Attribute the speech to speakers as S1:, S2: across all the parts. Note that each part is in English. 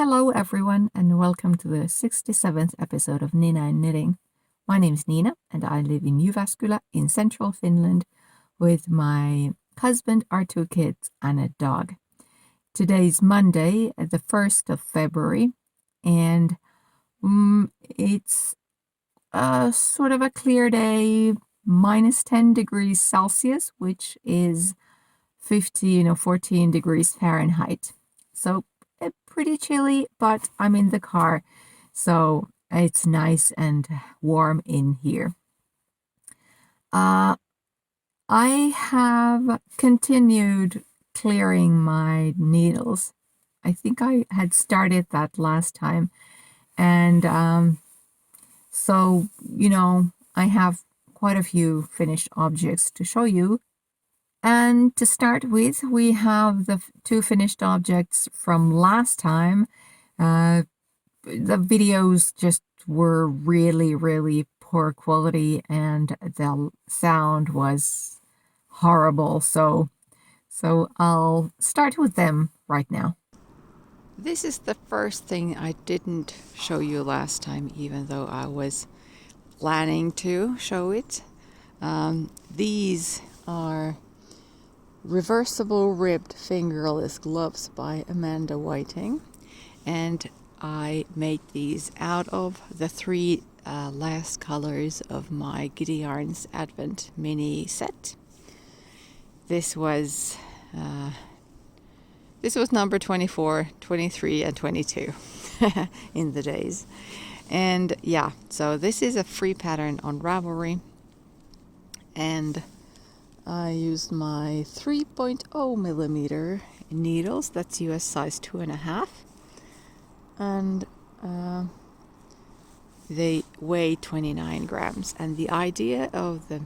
S1: Hello everyone and welcome to the 67th episode of NiinaN Knitting. My name is Niina and I live in Jyväskylä in central Finland with my husband, our two kids and a dog. Today's Monday, the 1st of February, and it's sort of a clear day, minus 10 degrees Celsius, which is 14 degrees Fahrenheit. So pretty chilly, but I'm in the car, so it's nice and warm in here. I have continued clearing my needles. I think I had started that last time, and so I have quite a few finished objects to show you. And to start with, we have the two finished objects from last time. The videos just were really poor quality and the sound was horrible. So I'll start with them right now.
S2: This is the first thing I didn't show you last time, even though I was planning to show it. These are reversible ribbed fingerless gloves by Amanda Whiting, and I made these out of the three last colors of my Giddy Yarns Advent mini set. This was number 24, 23 and 22 in the days. And yeah, so this is a free pattern on Ravelry, and I used my 3.0 millimeter needles, that's US size 2.5, and they weigh 29 grams. And the idea of the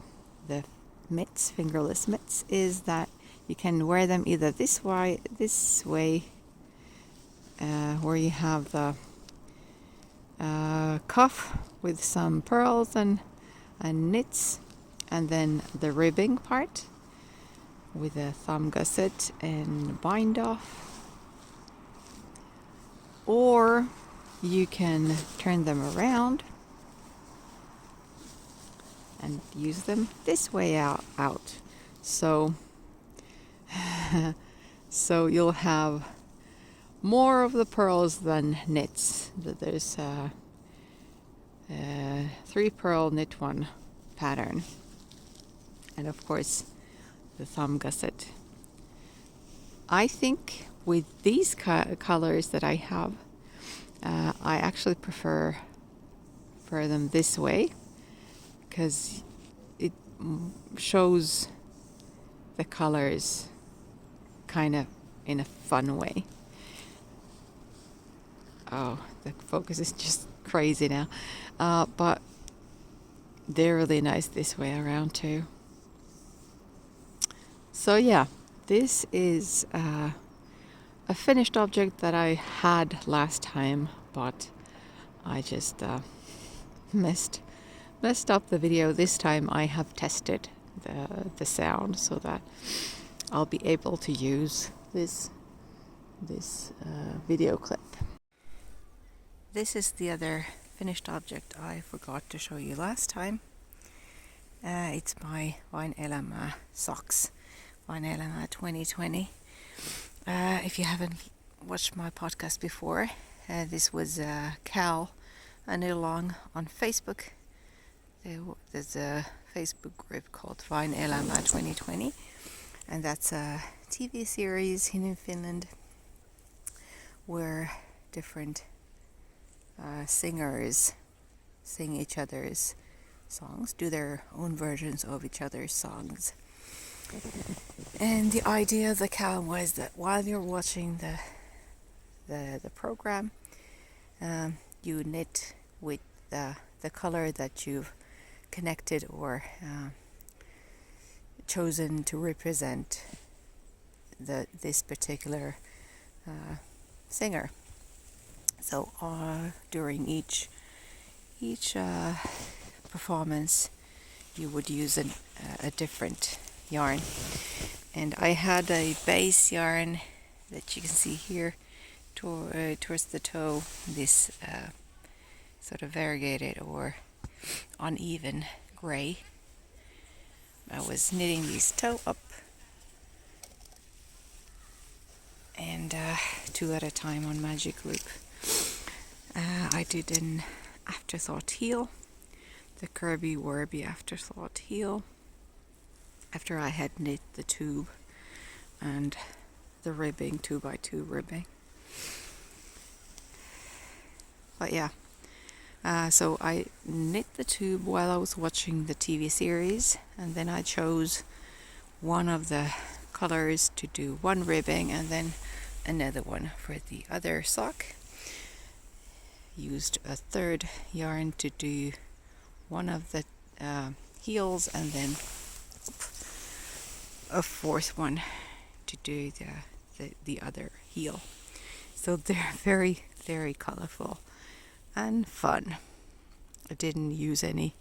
S2: mitts, fingerless mitts, is that you can wear them either this way, where you have the cuff with some pearls and knits, and then the ribbing part with a thumb gusset and bind off, or you can turn them around and use them this way out. So you'll have more of the pearls than knits. There's a 3 pearl knit 1 pattern, and of course the thumb gusset. I think with these colors that I have, I actually prefer them this way, because it shows the colors kind of in a fun way. Oh, the focus is just crazy now, but they're really nice this way around too. So yeah, this is a finished object that I had last time, but I just messed up the video. This time I have tested the sound so that I'll be able to use this video clip. This is the other finished object I forgot to show you last time. It's my Wineella socks, Wineella 2020. If you haven't watched my podcast before, this was Cal and along on Facebook. There's a Facebook group called Wineella 2020, and that's a TV series here in Finland where different singers sing each other's songs, do their own versions of each other's songs. And the idea of the cow was that while you're watching the program, you knit with the color that you've connected or chosen to represent this particular singer. So during each performance, you would use a different yarn. And I had a base yarn that you can see here, towards the toe, this sort of variegated or uneven grey. I was knitting this toe up, and 2 at a time on magic loop. I did an afterthought heel, the Kirby Werby afterthought heel, after I had knit the tube and the ribbing, 2x2 ribbing. But yeah, so I knit the tube while I was watching the TV series, and then I chose one of the colors to do one ribbing and then another one for the other sock. Used a third yarn to do one of the heels, and then a fourth one to do the other heel. So they're very, very colorful and fun. I didn't use any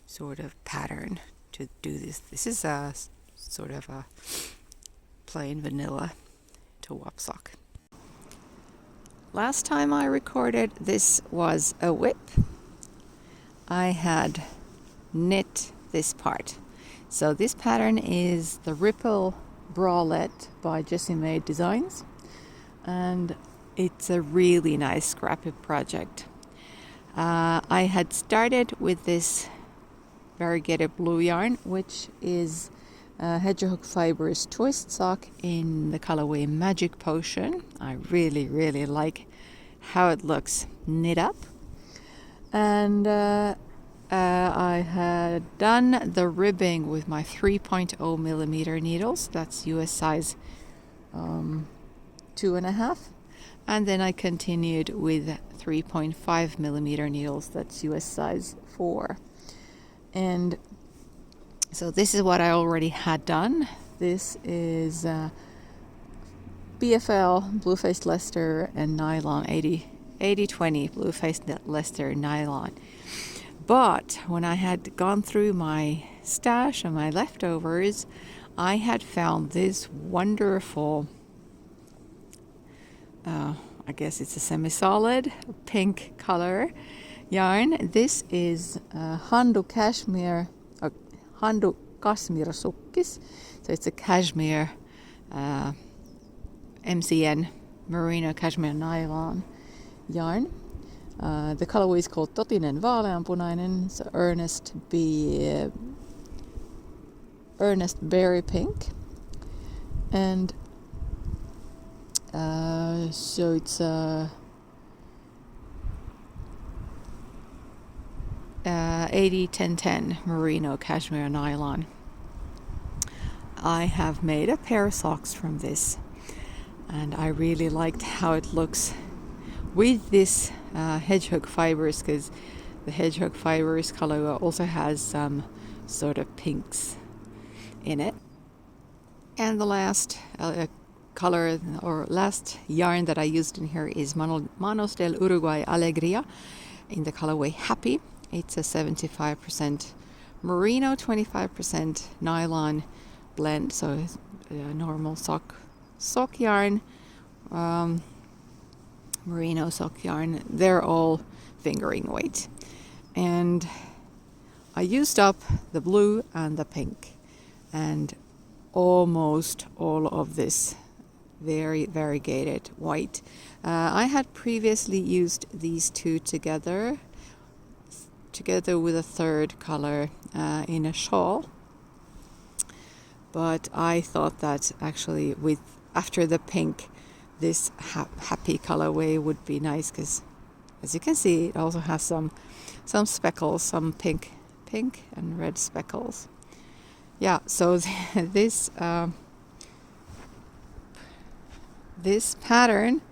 S2: sort of pattern to do this. This is a sort of a plain vanilla toe-up sock. Last time I recorded, this was a whip. I had knit this part. So this pattern is the Ripple Bralette by Jessie Made Designs, and it's a really nice scrappy project. I had started with this variegated blue yarn, which is Hedgehog Fibres twist sock in the colorway Magic Potion. I really, really like how it looks knit up. And I had done the ribbing with my 3.0 millimeter needles. That's US size 2.5. And then I continued with 3.5 millimeter needles. That's US size 4. And so this is what I already had done. This is BFL Blue-Faced Leicester and nylon, 80-20 Blue-Faced Leicester nylon. But when I had gone through my stash and my leftovers, I had found this wonderful, I guess it's a semi-solid pink color yarn. This is Handu Cashmere, Handu Kasmirsukkis. So it's a cashmere MCN, merino cashmere nylon yarn. The colorway is called Totinen Vaaleanpunainen. So Earnest Berry Pink. And so it's 80-10-10 merino cashmere nylon. I have made a pair of socks from this, and I really liked how it looks with this Hedgehog Fibres, because the Hedgehog Fibres color also has some sort of pinks in it. And the last color or last yarn that I used in here is Manos del Uruguay Alegría in the colorway Happy. It's a 75% merino, 25% nylon blend, so it's a normal sock yarn, merino sock yarn. They're all fingering weight, and I used up the blue and the pink and almost all of this very variegated white. I had previously used these two together with a third color in a shawl, but I thought that actually after the pink, this happy colorway would be nice, because as you can see, it also has some speckles, some pink and red speckles. Yeah, so this pattern,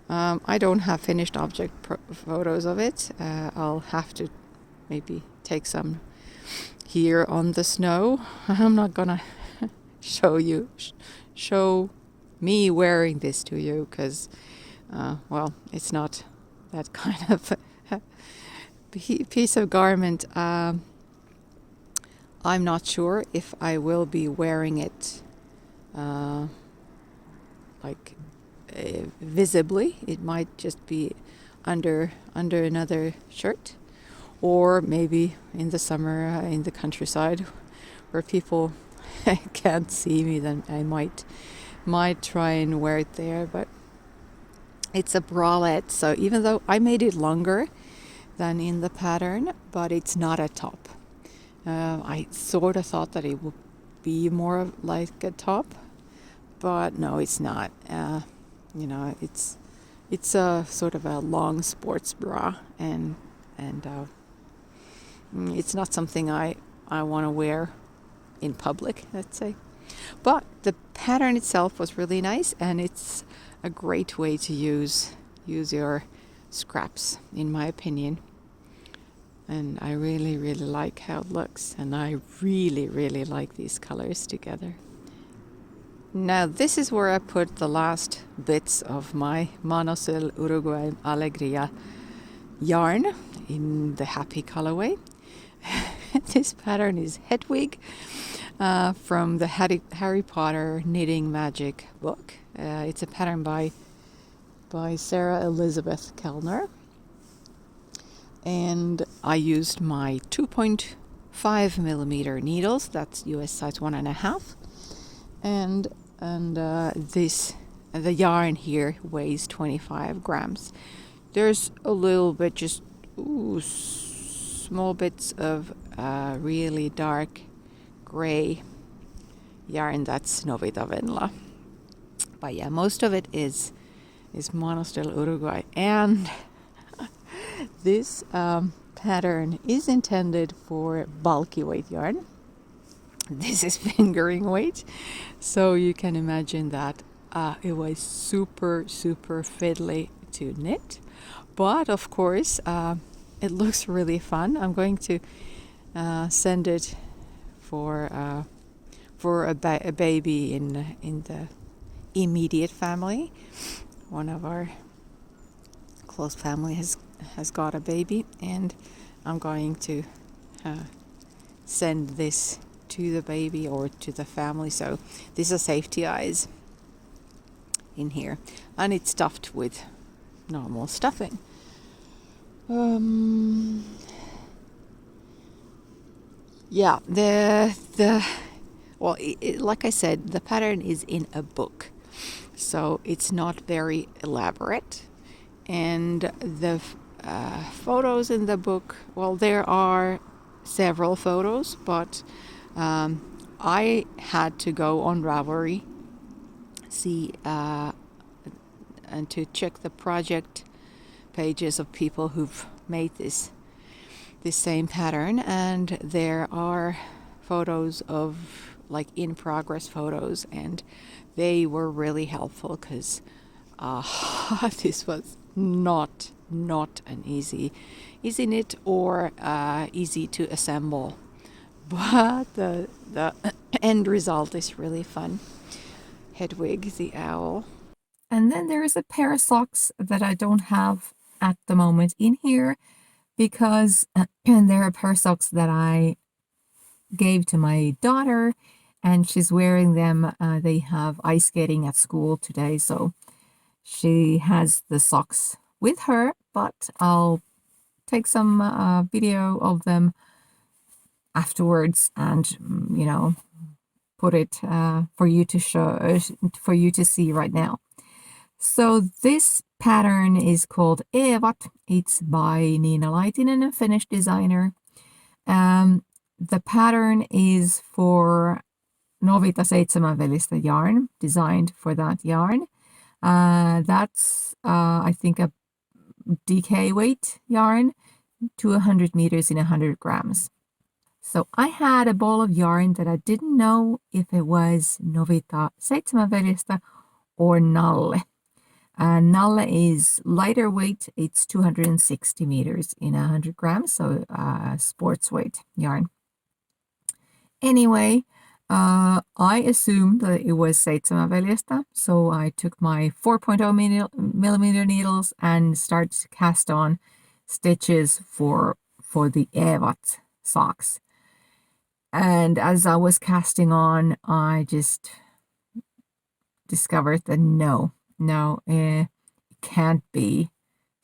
S2: I don't have finished object photos of it. I'll have to maybe take some here on the snow. I'm not gonna show me wearing this to you, because well, it's not that kind of piece of garment. I'm not sure if I will be wearing it like visibly. It might just be under another shirt, or maybe in the summer in the countryside where people can't see me, then I might try and wear it there. But it's a bralette, so even though I made it longer than in the pattern, but it's not a top. I sort of thought that it would be more like a top, but no, it's not. It's a sort of a long sports bra, and it's not something I want to wear in public, let's say. But the pattern itself was really nice, and it's a great way to use your scraps, in my opinion. And I really, really like how it looks, and I really, really like these colors together. Now this is where I put the last bits of my Manos Uruguay Alegría yarn in the happy colorway. This pattern is Headwig from the Harry Potter Knitting Magic book. It's a pattern by Sarah Elizabeth Kellner. And I used my 2.5 millimeter needles, that's US size 1.5. And the yarn here weighs 25 grams. There's a little bit, just small bits of really dark gray yarn, that's Novita Venla. But yeah, most of it is Manos del Uruguay. And this pattern is intended for bulky weight yarn. This is fingering weight, so you can imagine that it was super, super fiddly to knit. But of course, it looks really fun. I'm going to send it for a baby in the immediate family. One of our close family has got a baby, and I'm going to send this to the baby or to the family. So this is safety eyes in here, and it's stuffed with normal stuffing. Like I said, the pattern is in a book, so it's not very elaborate. And the photos in the book, well, there are several photos, but I had to go on Ravelry, see and to check the project pages of people who've made this same pattern, and there are photos of like in progress photos, and they were really helpful because this was not an easy knit or easy to assemble, but the end result is really fun. Hedwig the owl.
S1: And then there is a pair of socks that I don't have at the moment in here, because there are a pair of socks that I gave to my daughter, and she's wearing them. They have ice skating at school today, so she has the socks with her, but I'll take some video of them afterwards and put it for you to see right now. So this pattern is called Evat. It's by NiinaN, a Finnish designer. The pattern is for Novita Seitsemän Veljestä yarn, designed for that yarn. That's I think a DK weight yarn, 200 meters in 100 grams. So I had a ball of yarn that I didn't know if it was Novita Seitsemän Veljestä or Nalle. Nalle is lighter weight. It's 260 meters in 100 grams, so sports weight yarn. Anyway, I assumed that it was Seitsemän Veljestä, so I took my 4.0 millimeter needles and started to cast on stitches for the Evat socks. And as I was casting on, I just discovered that no, no, it can't be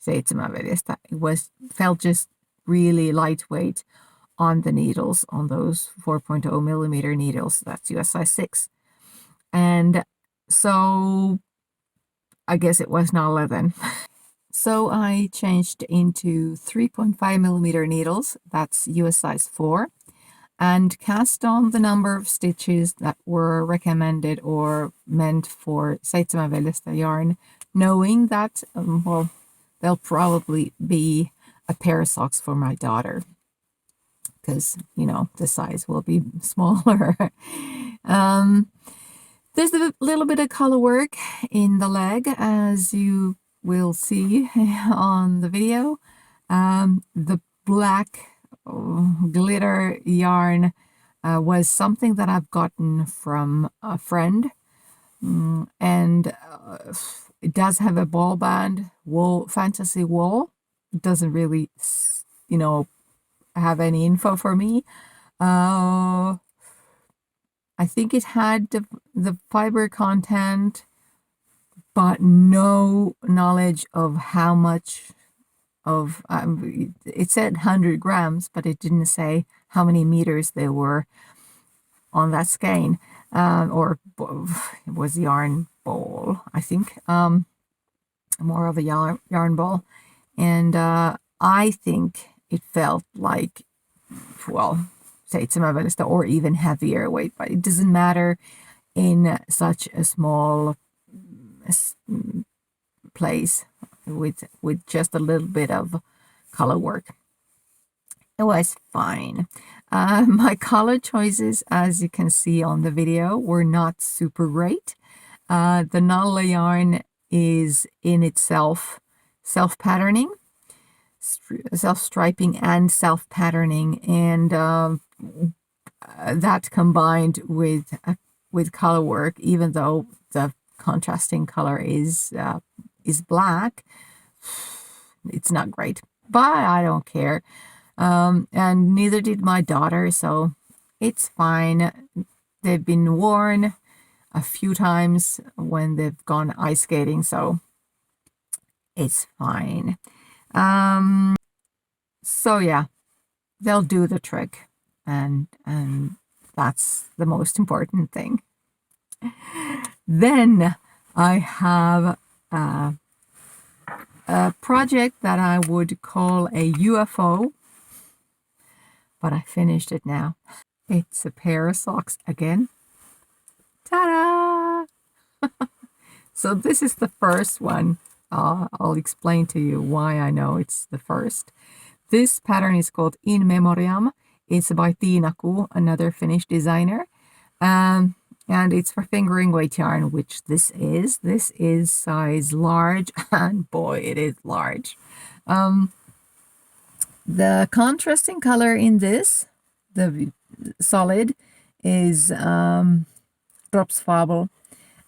S1: Veljestä. It felt just really lightweight on the needles, on those 4.0 millimeter needles. That's US size 6. And so I guess it was not 11. So I changed into 3.5 millimeter needles. That's US size 4. And cast on the number of stitches that were recommended or meant for Veljestä yarn, knowing that, well, there'll probably be a pair of socks for my daughter because, you know, the size will be smaller. There's a little bit of color work in the leg, as you will see on the video. The black glitter yarn was something that I've gotten from a friend, and it does have a ball band wool, fantasy wool. It doesn't really, you know, have any info for me. I think it had the fiber content, but no knowledge of how much of, it said 100 grams, but it didn't say how many meters there were on that skein, or it was yarn ball, I think, more of a yarn ball. And I think it felt like, well, Veljestä or even heavier weight, but it doesn't matter in such a small place with just a little bit of color work. It was fine. My color choices, as you can see on the video, were not super great. The Nalle yarn is in itself self-patterning, self-striping and self-patterning, and that combined with color work, even though the contrasting color is black, it's not great, but I don't care. And neither did my daughter, so it's fine. They've been worn a few times when they've gone ice skating, so it's fine. So yeah, they'll do the trick, and that's the most important thing. Then I have a project that I would call a UFO, but I finished it now. It's a pair of socks again. Ta-da! So this is the first one. I'll explain to you why I know it's the first. This pattern is called In Memoriam. It's by Tiina Ku, another Finnish designer. And it's for fingering weight yarn, which this is. This is size large, and boy, it is large. The contrasting color in this, the solid, is Fabel,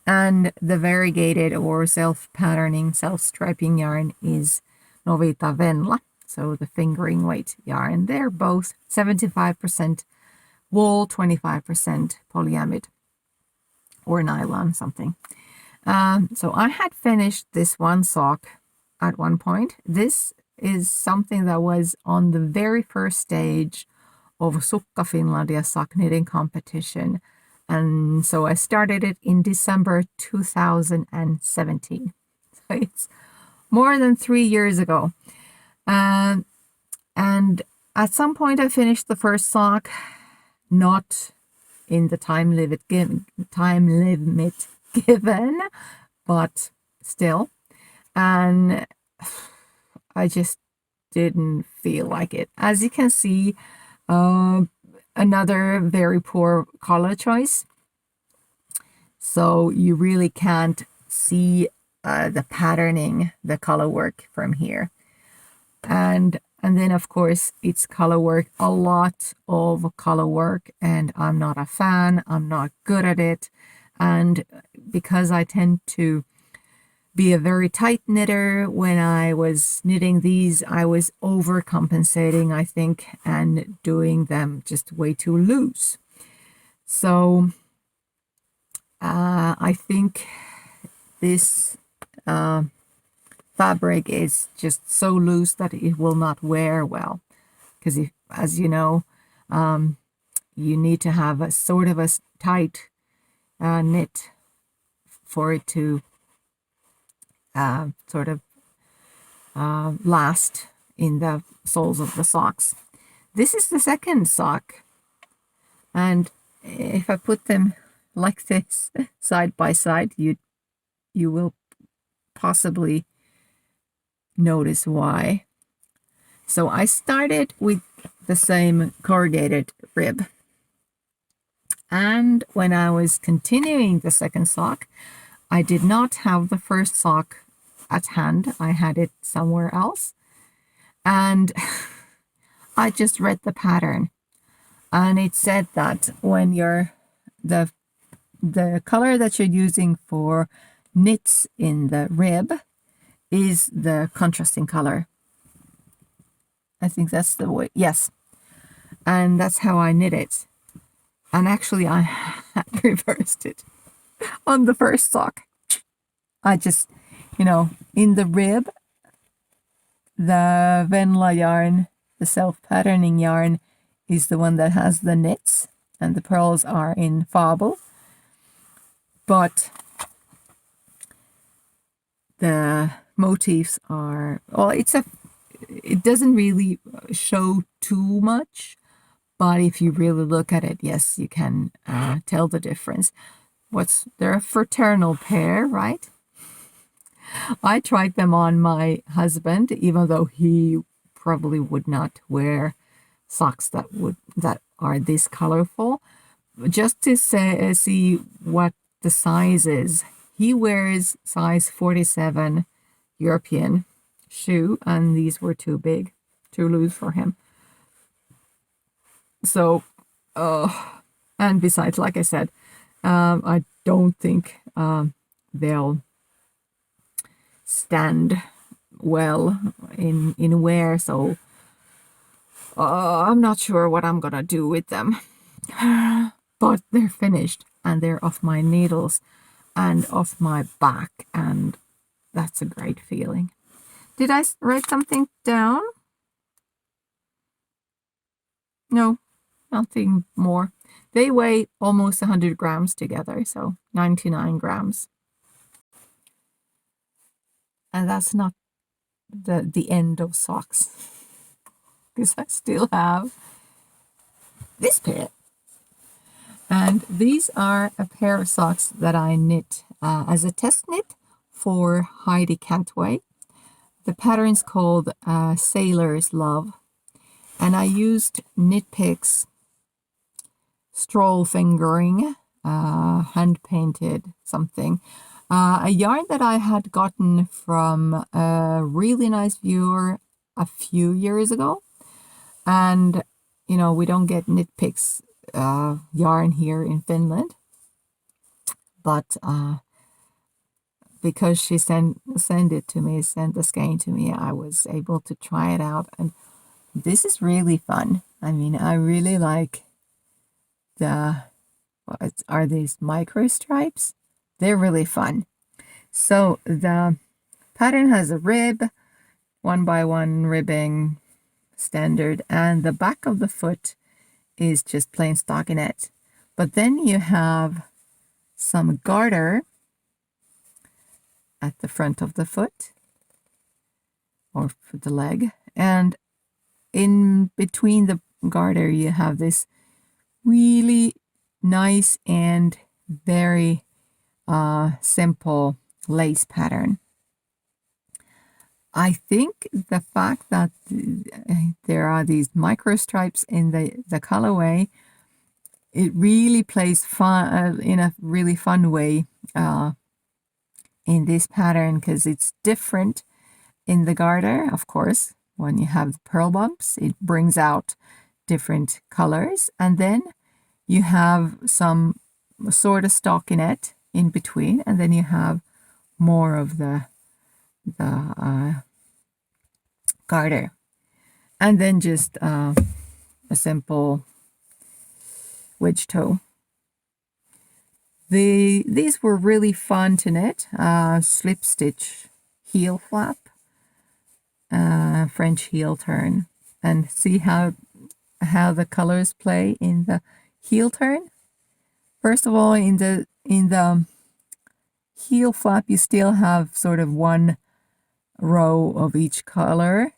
S1: and the variegated or self-patterning, self-striping yarn is Novita Venla, so the fingering weight yarn. They're both 75% wool, 25% polyamide or nylon, something. So I had finished this one sock at one point. This is something that was on the very first stage of Sukka Finlandia sock knitting competition. And so I started it in December 2017. So it's more than 3 years ago. And at some point I finished the first sock, not in the time limit given, but still. And I just didn't feel like it. As you can see, another very poor color choice. So you really can't see the patterning, the color work from here. And then of course it's color work, a lot of color work, and I'm not a fan. I'm not good at it. And because I tend to be a very tight knitter, when I was knitting these, I was overcompensating, I think, and doing them just way too loose. So I think this fabric is just so loose that it will not wear well. Because as you know, you need to have a sort of a tight knit for it to sort of last in the soles of the socks. This is the second sock, and if I put them like this side by side, you will possibly notice why. So I started with the same corrugated rib, and when I was continuing the second sock, I did not have the first sock at hand. I had it somewhere else, and I just read the pattern, and it said that when you're the color that you're using for knits in the rib is the contrasting color. I think that's the way, yes. And that's how I knit it. And actually I had reversed it on the first sock. I just, in the rib, the Venla yarn, the self-patterning yarn, is the one that has the knits, and the pearls are in Fabel. But the motifs are, well, it doesn't really show too much, but if you really look at it, yes, you can tell the difference. They're a fraternal pair, right? I tried them on my husband, even though he probably would not wear socks that are this colorful, just to see what the size is. He wears size 47 European shoe, and these were too big, too loose for him. So, and besides, like I said, I don't think they'll stand well in wear. So, I'm not sure what I'm gonna do with them. But they're finished, and they're off my needles and off my back, and that's a great feeling. Did I write something down? No, nothing more. They weigh almost 100 grams together, so 99 grams. And that's not the end of socks, because I still have this pair. And these are a pair of socks that I knit as a test knit for Heidi Catway. The pattern's called Sailor's Love. And I used Knit Picks Stroll fingering, hand painted something. A yarn that I had gotten from a really nice viewer a few years ago. And, we don't get Knit Picks yarn here in Finland, but because she sent the skein to me, I was able to try it out, and this is really fun. I mean, I really like are these micro stripes? They're really fun. So the pattern has a rib, 1x1 ribbing, standard, and the back of the foot is just plain stockinette. But then you have some garter at the front of the foot, or for the leg, and in between the garter you have this really nice and very simple lace pattern. I think the fact that there are these micro stripes in the colorway, it really plays fun in a really fun way in this pattern, because it's different in the garter. Of course, when you have the pearl bumps, it brings out different colors, and then you have some sort of stockinette in between, and then you have more of the garter, and then just a simple wedge toe. These were really fun to knit. Slip stitch heel flap, French heel turn, and see how the colors play in the heel turn. First of all, in the heel flap, you still have sort of one row of each color,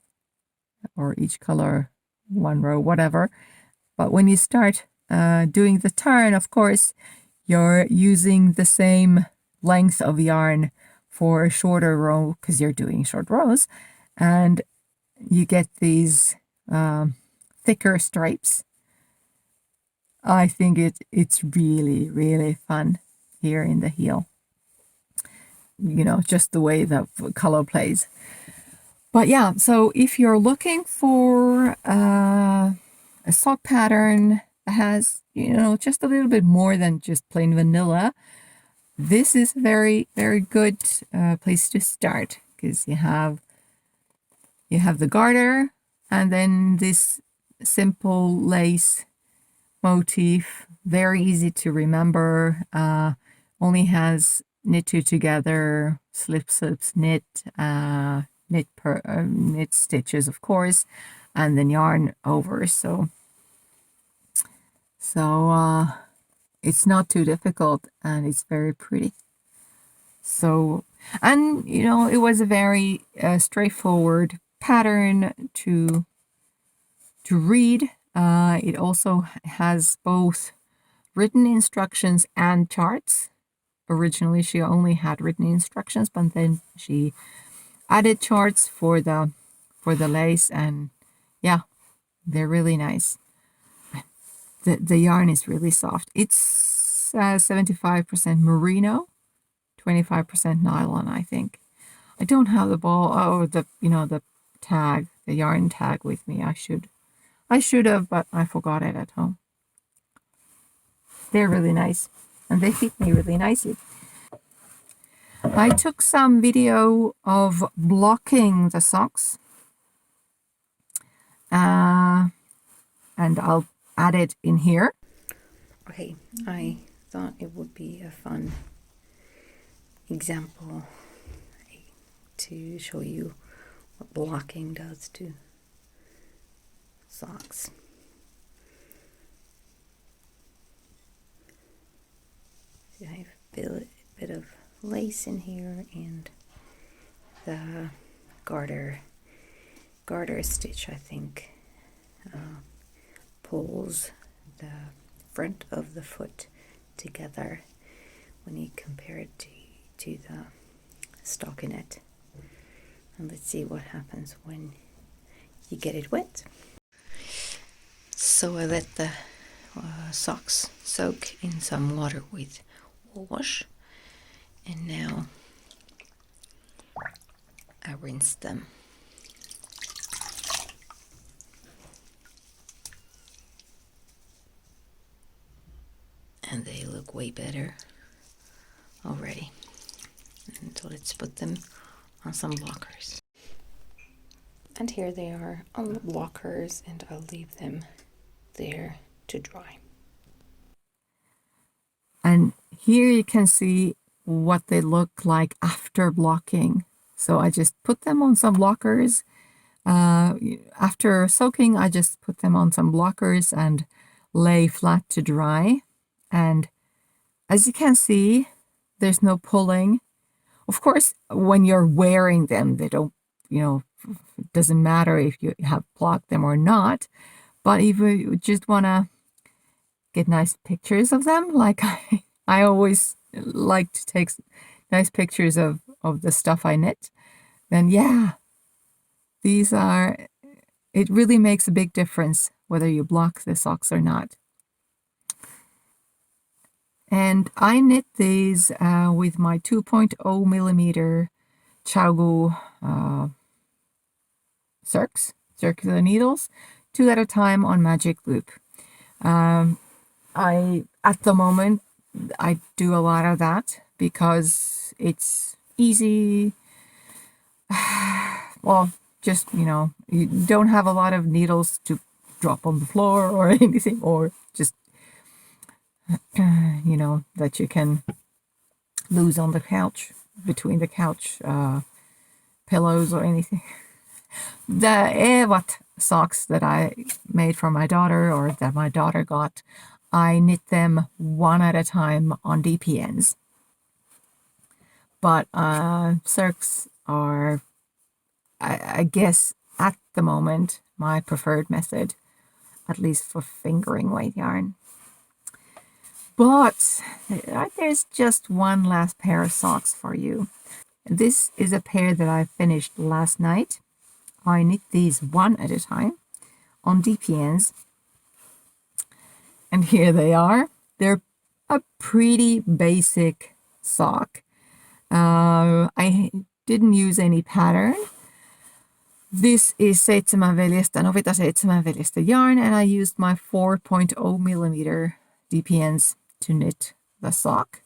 S1: or each color one row, whatever. But when you start doing the turn, of course, you're using the same length of yarn for a shorter row because you're doing short rows, and you get these thicker stripes. I think it's really, really fun here in the heel. You know, just the way the color plays. But yeah, so if you're looking for a sock pattern that has, you know, just a little bit more than just plain vanilla, this is a very, very good place to start, because you have the garter and then this simple lace motif, very easy to remember, only has knit two together, slip, slips, knit, knit stitches, of course, and then yarn over. So it's not too difficult, and it's very pretty. So, and you know, it was a very straightforward pattern to read. It also has both written instructions and charts. Originally, she only had written instructions, but then she added charts for the lace, and yeah, they're really nice. The yarn is really soft. It's 75% merino, 25% nylon, I think. I don't have the the tag, the yarn tag with me. I should have, but I forgot it at home. They're really nice, and they fit me really nicely. I took some video of blocking the socks, and I'll add it in here.
S2: Okay, I thought it would be a fun example to show you what blocking does to socks. So I have a bit of lace in here, and the garter stitch, I think, pulls the front of the foot together when you compare it to the stockinette. And let's see what happens when you get it wet. So I let the socks soak in some water with wool wash, and now I rinse them. And they look way better already. And let's put them on some blockers. And here they are on the blockers, and I'll leave them there to dry.
S1: And here you can see what they look like after blocking. So I just put them on some blockers. After soaking, I just put them on some blockers and lay flat to dry. And as you can see, there's no pulling. Of course, when you're wearing them, they don't, it doesn't matter if you have blocked them or not. But if you just want to get nice pictures of them, like I always like to take nice pictures of the stuff I knit, then yeah, it really makes a big difference whether you block the socks or not. And I knit these with my 2.0 millimeter Chaogu circular needles, 2 at a time on magic loop. At the moment, I do a lot of that because it's easy. Well, just, you don't have a lot of needles to drop on the floor or anything, or just you know, that you can lose on the couch, between the couch pillows or anything. The what socks that I made for my daughter, or that my daughter got, I knit them one at a time on DPNs. But circs are, I guess, at the moment, my preferred method, at least for fingering weight yarn. But there's just one last pair of socks for you. This is a pair that I finished last night. I knit these one at a time on DPNs. And here they are. They're a pretty basic sock. I didn't use any pattern. This is Veljestä, Novita Veljestä yarn, and I used my 4.0 millimeter DPNs to knit the sock.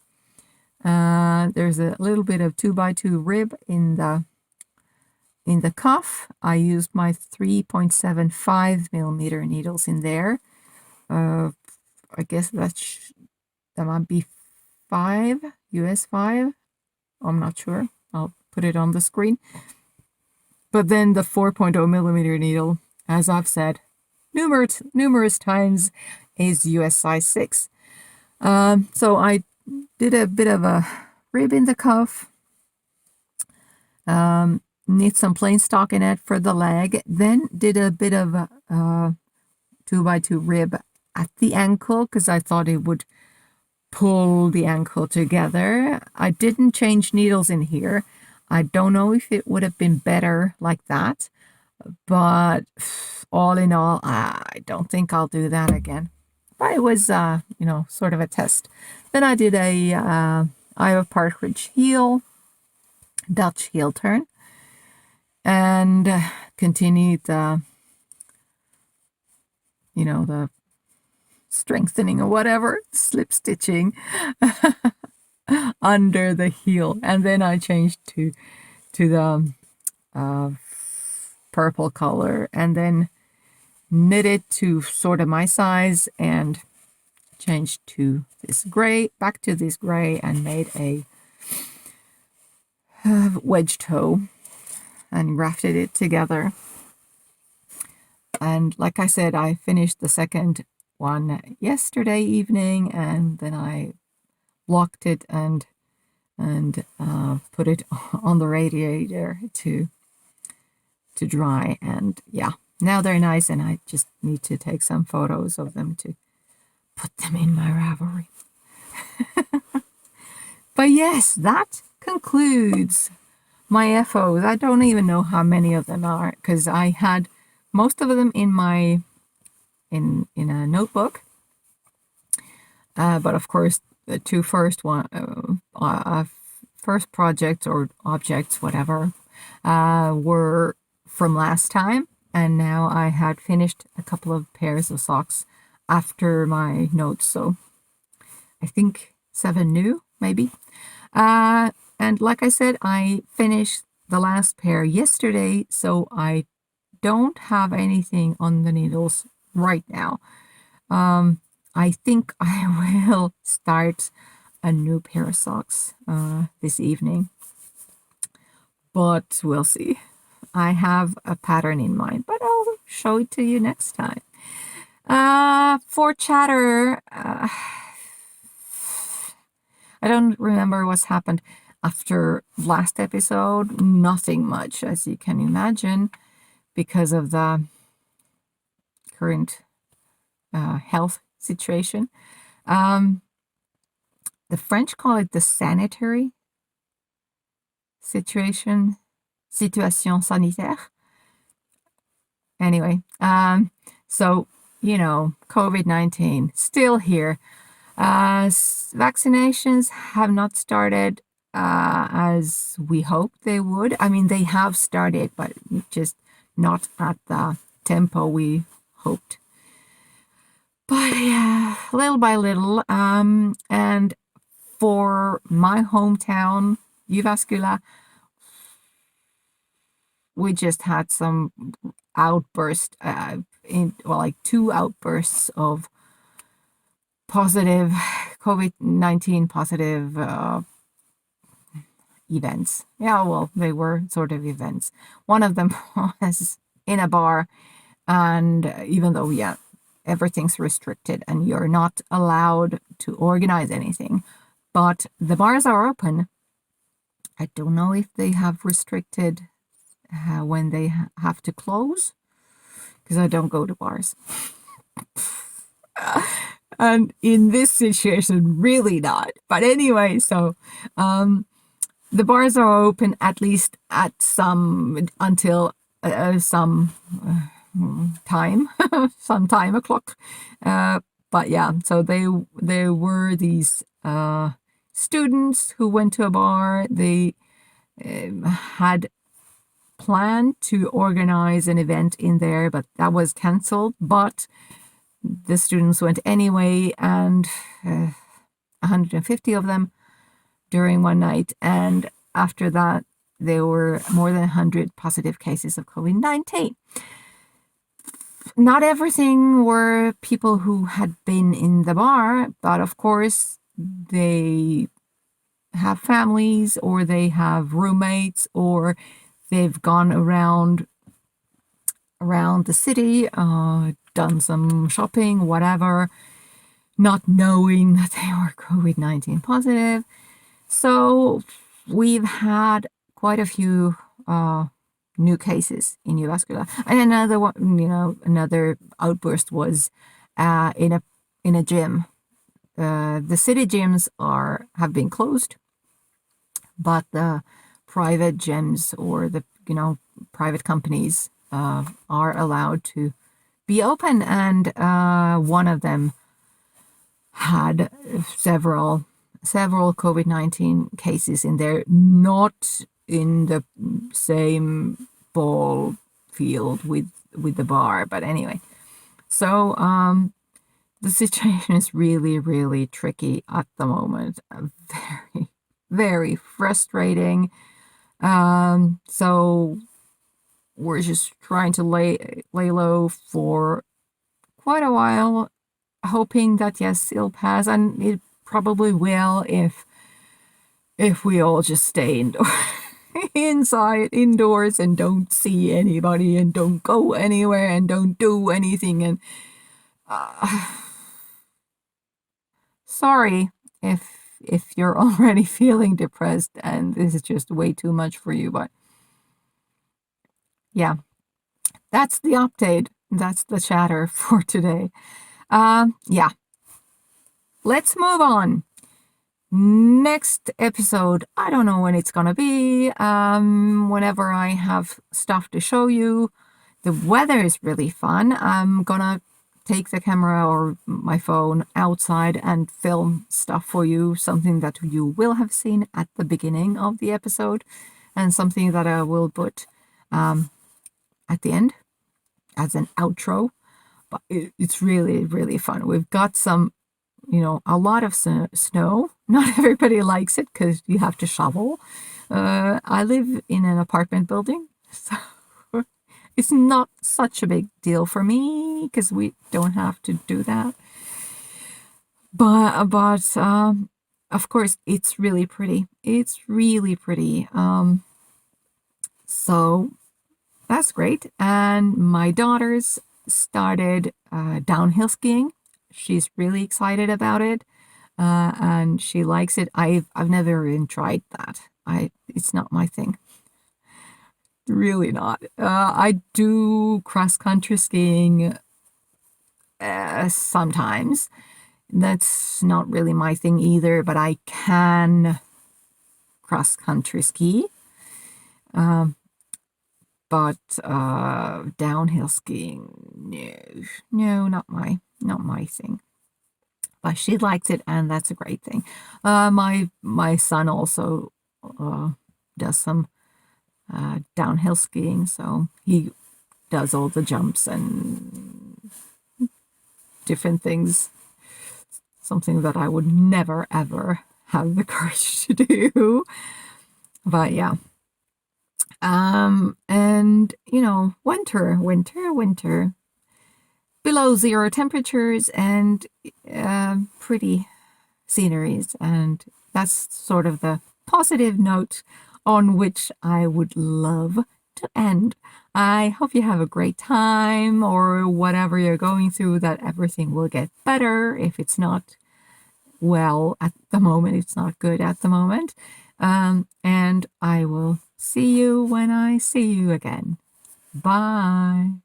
S1: There's a little bit of 2x2 rib in the cuff. I used my 3.75 millimeter needles in there. I guess that might be US 5. I'm not sure. I'll put it on the screen. But then the 4.0 millimeter needle, as I've said numerous times, is US size 6. So I did a bit of a rib in the cuff, knit some plain stockinette for the leg, then did a bit of a 2x2 rib at the ankle because I thought it would pull the ankle together. I didn't change needles in here. I don't know if it would have been better like that, but all in all, I don't think I'll do that again. But it was, you know, sort of a test. Then I did a Iowa partridge heel, Dutch heel turn, and continued the, you know, the strengthening or whatever, slip stitching under the heel. And then I changed to the purple color, and then knit it to sort of my size and changed to this gray, back to this gray, and made a wedge toe and grafted it together. And like I said, I finished the second one yesterday evening, and then I blocked it and put it on the radiator to dry. And yeah, now they're nice, and I just need to take some photos of them to put them in my Ravelry. But yes, that concludes my FOs. I don't even know how many of them are, because I had most of them in my in a notebook. But of course, the two first projects or objects, whatever, were from last time, and now I had finished a couple of pairs of socks after my notes, so I think 7 new, maybe. And like I said, I finished the last pair yesterday, so I don't have anything on the needles right now. I think I will start a new pair of socks this evening, but we'll see. I have a pattern in mind, but I'll show it to you next time. For chatter, I don't remember what's happened after last episode. Nothing much, as you can imagine, because of the current health situation. The French call it the sanitary situation, situation sanitaire. Anyway, so, you know, COVID-19 still here. Vaccinations have not started as we hoped they would. I mean, they have started, but just not at the tempo we hoped. But yeah, little by little. And for my hometown, Jyväskylä, we just had some outbursts, like 2 outbursts of positive, COVID-19 positive events. Yeah, well, they were sort of events. One of them was in a bar, and even though, yeah, everything's restricted and you're not allowed to organize anything, but the bars are open. I don't know if they have restricted when they have to close, because I don't go to bars. And in this situation, really not. But anyway, so the bars are open at least at until some time, some time o'clock. But yeah, so there were these students who went to a bar. They had planned to organize an event in there, but that was cancelled. But the students went anyway, and 150 of them during one night. And after that, there were more than 100 positive cases of COVID-19. Not everything were people who had been in the bar, but of course they have families, or they have roommates, or they've gone around the city, done some shopping, whatever, not knowing that they were COVID-19 positive. So we've had quite a few new cases in Jyväskylä. And another one, another outburst was in a gym. The city gyms have been closed, but the private gyms, or the private companies are allowed to be open, and one of them had several COVID-19 cases in there, not in the same ball field with the bar, but anyway. So the situation is really, really tricky at the moment. Very, very frustrating. So we're just trying to lay low for quite a while, hoping that yes, it'll pass, and it probably will if we all just stay indoors and don't see anybody and don't go anywhere and don't do anything. And sorry if you're already feeling depressed and this is just way too much for you, but yeah, that's the update. That's the chatter for today. Yeah, let's move on. Next episode, I don't know when it's gonna be. Whenever I have stuff to show you. The weather is really fun. I'm gonna take the camera or my phone outside and film stuff for you, something that you will have seen at the beginning of the episode, and something that I will put at the end as an outro. But it's really, really fun. We've got some, a lot of snow. Not everybody likes it because you have to shovel. I live in an apartment building, so it's not such a big deal for me because we don't have to do that. But of course, it's really pretty. It's really pretty. So that's great. And my daughter's started downhill skiing. She's really excited about it, and she likes it. I've never even tried that. It's not my thing. Really not. I do cross-country skiing sometimes. That's not really my thing either, but I can cross-country ski. But downhill skiing, no, not my thing. But she likes it, and that's a great thing. My son also does some downhill skiing, so he does all the jumps and different things. Something that I would never ever have the courage to do. But yeah. And winter. below zero temperatures and pretty sceneries. And that's sort of the positive note on which I would love to end. I hope you have a great time, or whatever you're going through, that everything will get better. If it's not well at the moment, it's not good at the moment. And I will see you when I see you again. Bye.